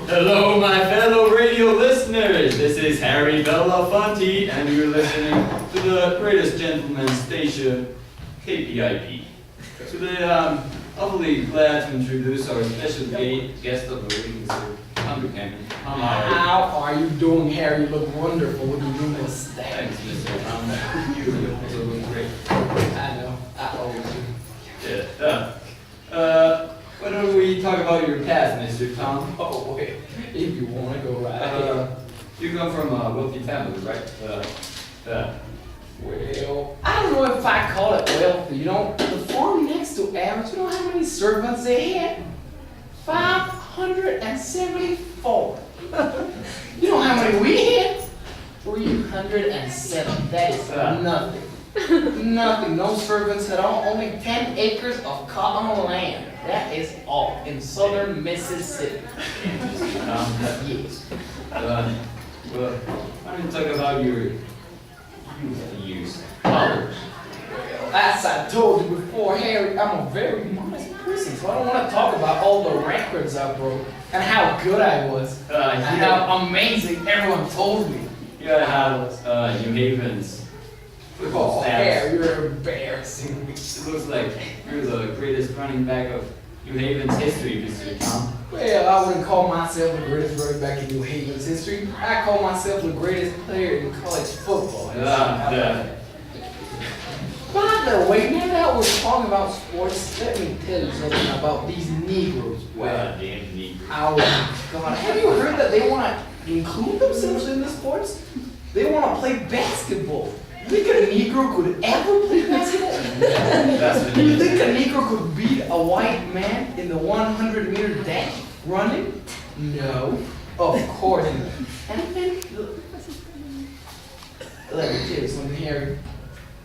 Hello, my fellow radio listeners. This is Harry Belafonte, and you're listening to the greatest gentleman station, KPIP. Today, I'm awfully glad to introduce our special guest of the week, Mr. Andrew Cameron. How are you doing, Harry? You look wonderful with your new mustache. Thanks, Mr. Tom. You also look great. I know. I always do. Yeah. Why don't we talk about your past, Mr. Tom? Oh, wait. If you want to go right ahead. You come from a wealthy family, right? Well, I don't know if I call it wealthy. You know, the farm next to ours, you know how many servants they had? 574. You know how many we had? 307. That is nothing. Nothing. No servants at all. Only 10 acres of cotton land. That is all in southern Mississippi. Yes. Well, why don't you talk about your youth years? College. As I told you before, Harry, I'm a very modest person, so I don't want to talk about all the records I broke and how good I was and how amazing everyone told me. You gotta have New Haven's football stats. Harry, you're embarrassing me. It looks like you're the greatest running back of New Haven's history, Mr. Tom. Well, I wouldn't call myself the greatest running back in New Haven's history. I call myself the greatest player in college football. By the way, now that we're talking about sports, let me tell you something about these Negroes. Well, damn Negro. Oh God, have you heard that they want to include themselves in the sports? They want to play basketball. You think a Negro could ever play basketball? Do you think a Negro could beat a white man in the 100-meter dash running? No, of course not. And then, let me tell you something, Harry.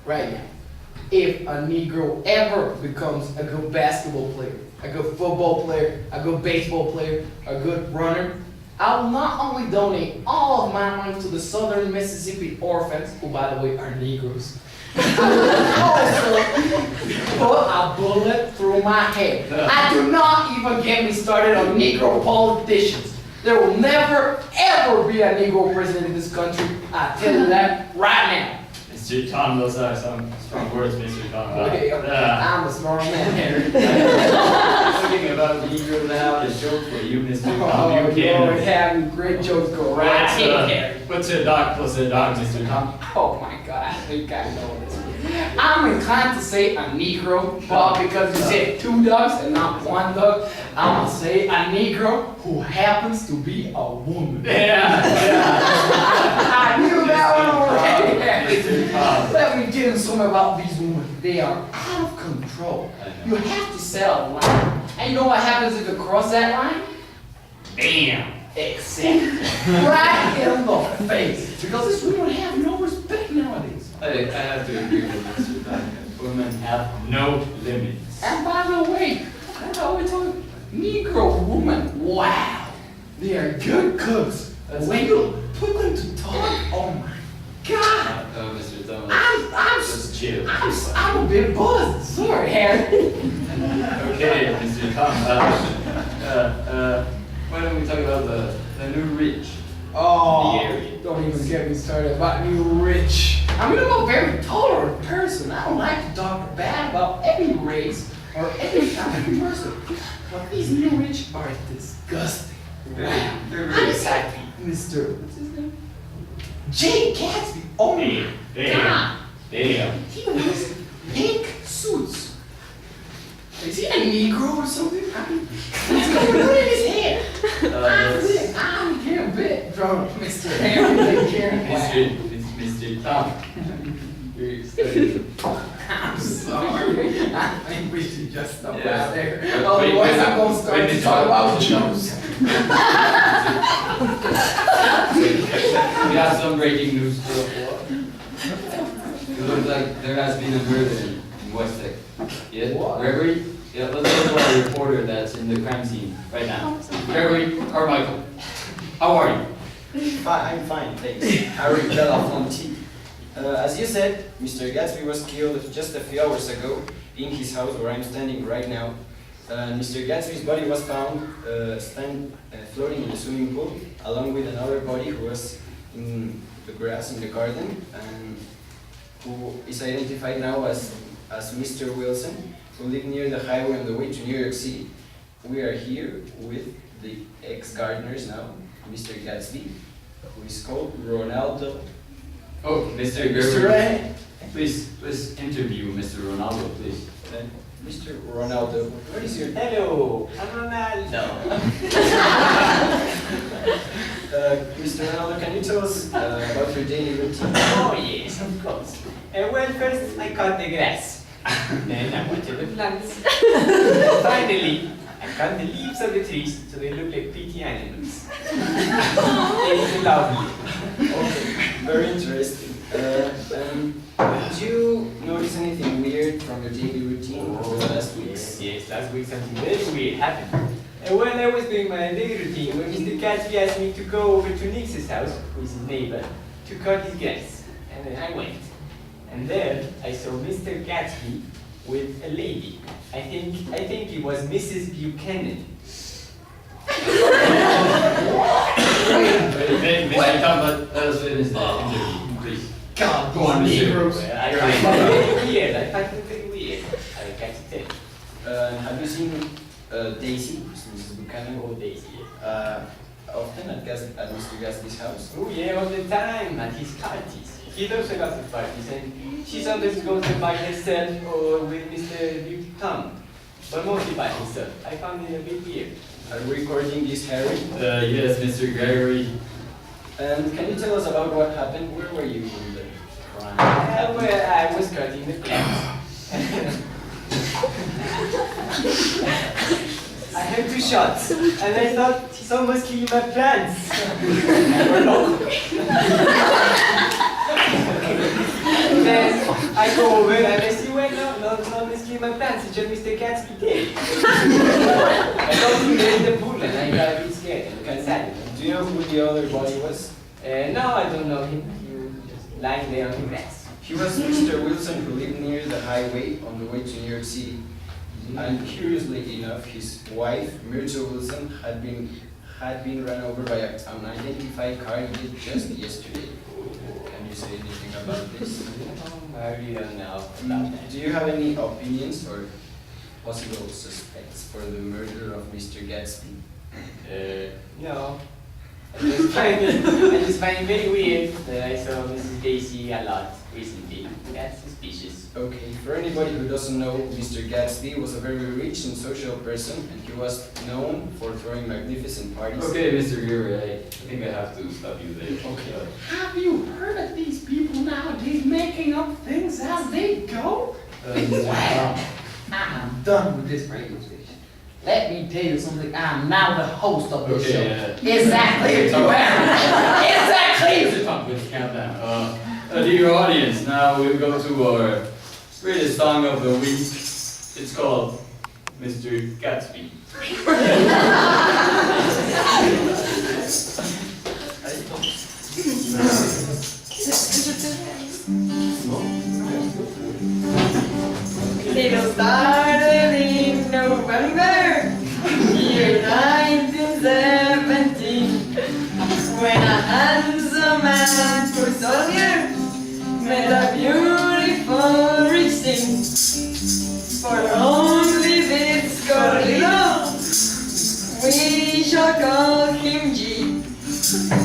Right now, if a Negro ever becomes a good basketball player, a good football player, a good baseball player, a good runner, I will not only donate all of my money to the southern Mississippi orphans, who by the way are Negroes, I will also put a bullet through my head. I do not even get me started on Negro politicians. There will never ever be a Negro president in this country. I tell you that right now. Mr. Tom, those are some strong words, Mr. Tom. Okay, I'm a smart man, Harry. Thinking about Negro now, a joke for you, Mr. Tom. Oh, You can. Lord, having great jokes go right here. What's a dog plus a dog, Mr. Tom? Oh my God, I think I know this. I'm inclined to say a Negro, but because you said two dogs and not one dog, I'm gonna say a Negro who happens to be a woman. Yeah. I knew that one already. Mr. Tom. Let me tell you something about these women. They are out of control. You have to set a line. And you know what happens if you cross that line? Bam! Exactly. Right in the face. Because these women have no respect nowadays. I have to agree with Mr. Tom. Women have no limits. And by the way, that's how we talk. Negro women, wow. They are good cooks. When you put them to talk, oh my God. Mr. Tom, I'm just chill. I'm a bit buzzed. Sorry, Harry. Okay, Mr. Tom. Why don't we talk about the new rich? Oh, The area. don't even get me started about new rich. I mean, I'm a very tolerant person. I don't like to talk bad about any race or any kind of person. But these new rich are disgusting. Wow. They're I just had Mr. What's his name? Jay Gatsby. Oh my God. Damn. He wears pink suits. Is he a Negro or something? I mean, what's going on in his head? I'm getting a bit drunk, Mr. Harry. Mr. Tom. You're studying. I'm sorry. I think we should just stop Yeah. right there. Otherwise, I'm going to start to talk about Jews. We have some breaking news to report. It looks like there has been a murder in West Texas. Yeah? What? Gregory? Yeah, let's go to our reporter that's in the crime scene right now. Gregory Carmichael, how are you? I'm fine, thanks. Harry Belafonte. As you said, Mr. Gatsby was killed just a few hours ago in his house where I'm standing right now. Mr. Gatsby's body was found floating in the swimming pool, along with another body who was in the grass in the garden, and who is identified now as Mr. Wilson, who lived near the highway on the way to New York City. We are here with the ex-gardeners now, Mr. Gatsby, who is called Ronaldo. Oh, Mr. Mr. Gerber, please interview Mr. Ronaldo, please. Mr. Ronaldo, what is your... Hello, I'm Ronaldo. Mr. Ronaldo, can you tell us about your daily routine? Oh yes, of course. Well, first I cut the grass. Then I water the plants. Finally, I cut the leaves of the trees so they look like pretty animals. It's lovely. Okay, very interesting. Did you notice anything weird from your daily routine over the last weeks? Yes, last week something very weird happened. When I was doing my daily routine, when Mr. Gatsby asked me to go over to Nix's house, who is his neighbor, to cut his grass. And then I went. And there I saw Mr. Gatsby with a lady. I think it was Mrs. Buchanan. Mr. Talbot, let us finish the interview, please. God, Go on, Mr. Well, I find it very weird. I find it very weird. I can't tell. Have you seen Daisy, Mrs. Buchanan? Oh, Daisy. Often at Mr. Gatsby's house? Oh yeah, all the time at his parties. He does a lot of parties, and she sometimes goes there by herself or with Mr. Buchanan, but mostly by himself. I found it a bit weird. Are we recording this, Harry? Yes, Mr. Gregory. And can you tell us about what happened? Where were you when the crime Well, happened? I was cutting the plants. I had 2 shots, and I thought someone's killing my plants. Then I go over and I see, well, no one's killing my plants, it's just Mr. Gatsby dead. I got him there in the pool and I got a bit scared and got sad. Do you know who the other body was? No, I don't know him. He was just lying there on the grass. He was Mr. Wilson, who lived near the highway on the way to New York City. And curiously enough, his wife, Myrtle Wilson, had been run over by an unidentified car just yesterday. Can you say anything about this? I really don't know about that. Do you have any opinions or possible suspects for the murder of Mr. Gatsby? No. I just find it very weird that I saw Mrs. Daisy a lot recently. That's suspicious. Okay, for anybody who doesn't know, Mr. Gatsby was a very rich and social person, and he was known for throwing magnificent parties. Okay, Mr. Gregory, I think I have to stop you there. Okay. Have you heard of these people nowadays making up things as they go? Well, I'm done with this radio station. Let me tell you something. I'm now the host of this show. Exactly. Exactly. Let's count down. Dear audience, now we'll go to our greatest song of the week. It's called Mr. Gatsby. It started in November, year 1917, when a handsome man for soldier met a beautiful rich thing. For only this Corrido, we shall call him G.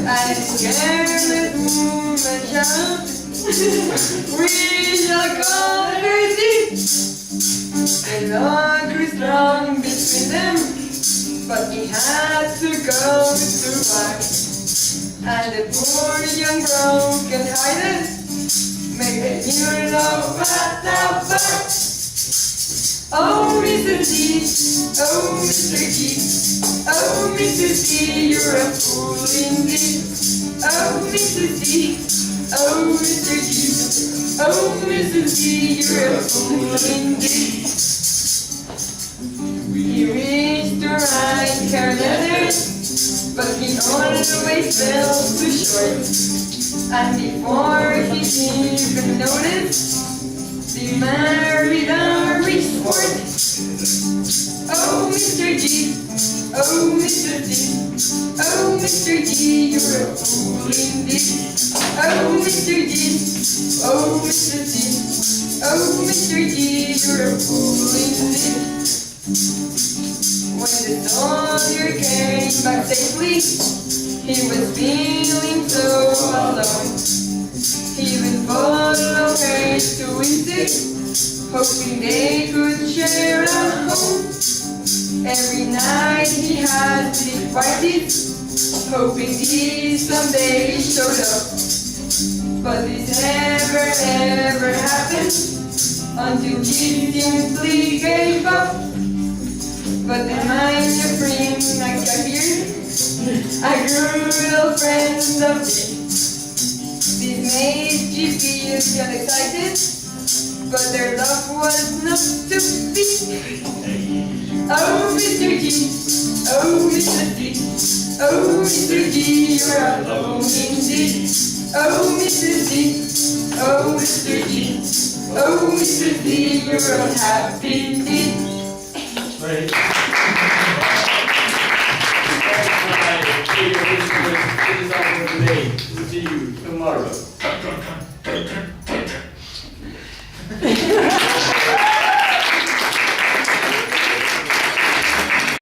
And careless woman shout, we shall call her D. The log grew strong between them, but he had to go to work. And the poor young broken-hearted made a new love at the birth. Oh, Mr. G, oh, Mr. G, oh, Mr. G, you're a fool indeed. Oh, Mr. G, oh, Mr. G, oh, Mr. G, you're a fool indeed. He wished to write her letters, but he always fell too short. And before he even noticed, they married a rich sport. Oh, Mr. G, oh, Mr. G, oh, Mr. G, you're a fool indeed. Oh, Mr. G, oh, Mr. G, oh, Mr. G, you're a fool indeed. When the soldier came back safely, he was feeling so alone. He would follow her to his hoping they could share a home. Every night he had big parties, hoping these someday showed up. But this never ever happened until he simply gave up. But then my friend appeared, a girl friend of me. This made you feel just excited, but their love was not to be. Oh, Mr. G, oh, Mr. G, oh, Mr. G, you're alone indeed. Oh, Mr. G, oh, Mr. G, oh, Mr. G, you're unhappy indeed. Right. It is all for today. We'll see you tomorrow.